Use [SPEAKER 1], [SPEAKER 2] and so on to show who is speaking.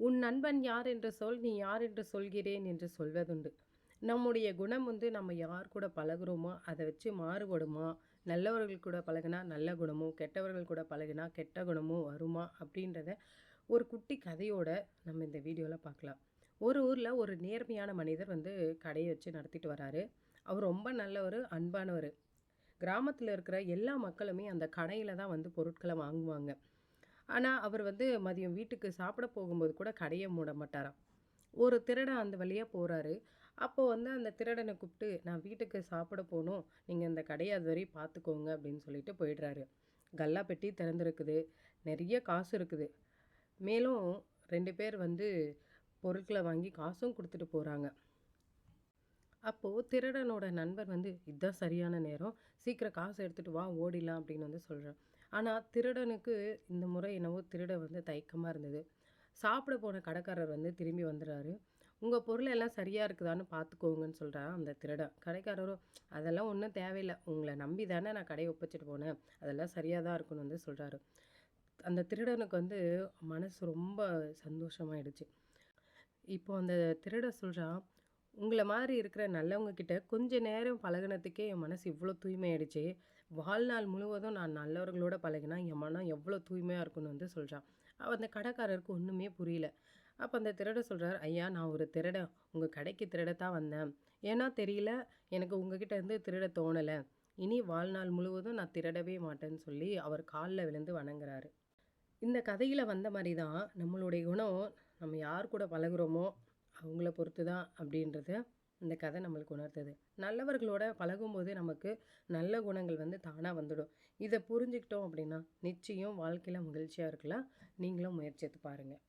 [SPEAKER 1] உன் நண்பன் யார் என்று சொல், நீ யார் என்று சொல்கிறேன் என்று சொல்வதுண்டு. நம்முடைய குணம் நம்ம யார் கூட பழகுறோமோ அதை வச்சு மாறுபடுமா? நல்லவர்கள் கூட பழகுனா நல்ல குணமும், கெட்டவர்கள் கூட பழகுனா கெட்ட குணமும் வருமா? அப்படின்றத ஒரு குட்டி கதையோட நம்ம இந்த வீடியோவில் பார்க்கலாம். ஒரு ஊரில் ஒரு நேர்மையான மனிதர் கடையை வச்சு நடத்திட்டு வராரு. அவர் ரொம்ப நல்லவர், அன்பானவர். கிராமத்தில் இருக்கிற எல்லா மக்களுமே அந்த கடையில் தான் பொருட்களை வாங்குவாங்க. ஆனால் அவர் மதியம் வீட்டுக்கு சாப்பிட போகும்போது கூட கடையை மூட மாட்டாராம். ஒரு திருடன் அந்த வழியாக போகிறாரு. அப்போது அந்த திருடனை கூப்பிட்டு, நான் வீட்டுக்கு சாப்பிட போகணும், நீங்கள் இந்த கடையை அது வரையும் பார்த்துக்கோங்க அப்படின்னு சொல்லிட்டு போயிடுறாரு. கல்லா பெட்டி திறந்துருக்குது, நிறைய காசு இருக்குது. மேலும் 2 பேர் பொருட்களை வாங்கி காசும் கொடுத்துட்டு போகிறாங்க. அப்போது திருடனோட நண்பர் இதுதான் சரியான நேரம், சீக்கிரம் காசு எடுத்துகிட்டு வா ஓடிடலாம் அப்படின்னு சொல்கிறார். ஆனால் திருடனுக்கு இந்த முறை என்னவோ திருட தயக்கமாக இருந்தது. சாப்பிட போன கடைக்காரர் திரும்பி வந்துடுறாரு. உங்கள் பொருள் எல்லாம் சரியாக இருக்குதான்னு பார்த்துக்கோங்கன்னு சொல்கிறான் அந்த திருடன். கடைக்காரரும், அதெல்லாம் ஒன்றும் தேவையில்லை, உங்களை நம்பி தானே நான் கடையை ஒப்பிச்சிட்டு போனேன், அதெல்லாம் சரியாக தான் இருக்குன்னு சொல்கிறாரு. அந்த திருடனுக்கு மனசு ரொம்ப சந்தோஷமாயிடுச்சு. இப்போ அந்த திருடன் சொல்கிறான், உங்களை மாதிரி இருக்கிற நல்லவங்க கிட்ட கொஞ்ச நேரம் பழகினத்துக்கே என் மனசு இவ்வளோ தூய்மையாயிடுச்சு. வாழ்நாள் முழுவதும் நான் நல்லவர்களோட பழகினா என் மனம் எவ்வளோ தூய்மையாக இருக்குன்னு சொல்கிறான். அந்த கடைக்காரருக்கு ஒன்றுமே புரியல. அப்போ அந்த திருடன் சொல்கிறார், ஐயா நான் ஒரு திருடன், உங்கள் கடைக்கு திருடத்தான் வந்தேன். ஏன்னா தெரியல, எனக்கு உங்ககிட்ட திருட தோணலை. இனி வாழ்நாள் முழுவதும் நான் திருடவே மாட்டேன்னு சொல்லி அவர் காலில் விழுந்து வணங்குறாரு. இந்த கதையில் வந்த மாதிரி தான் நம்மளுடைய குணம் நம்ம யார் கூட பழகுறோமோ அவங்கள பொறுத்து தான் அப்படின்றத இந்த கதை நம்மளுக்கு உணர்த்துது. நல்லவர்களோட பழகும்போது நமக்கு நல்ல குணங்கள் தானாக வந்துடும். இதை புரிஞ்சுக்கிட்டோம் அப்படின்னா நிச்சயம் வாழ்க்கையில் மகிழ்ச்சியாக இருக்கலாம். நீங்களும் முயற்சி எடுத்து பாருங்கள்.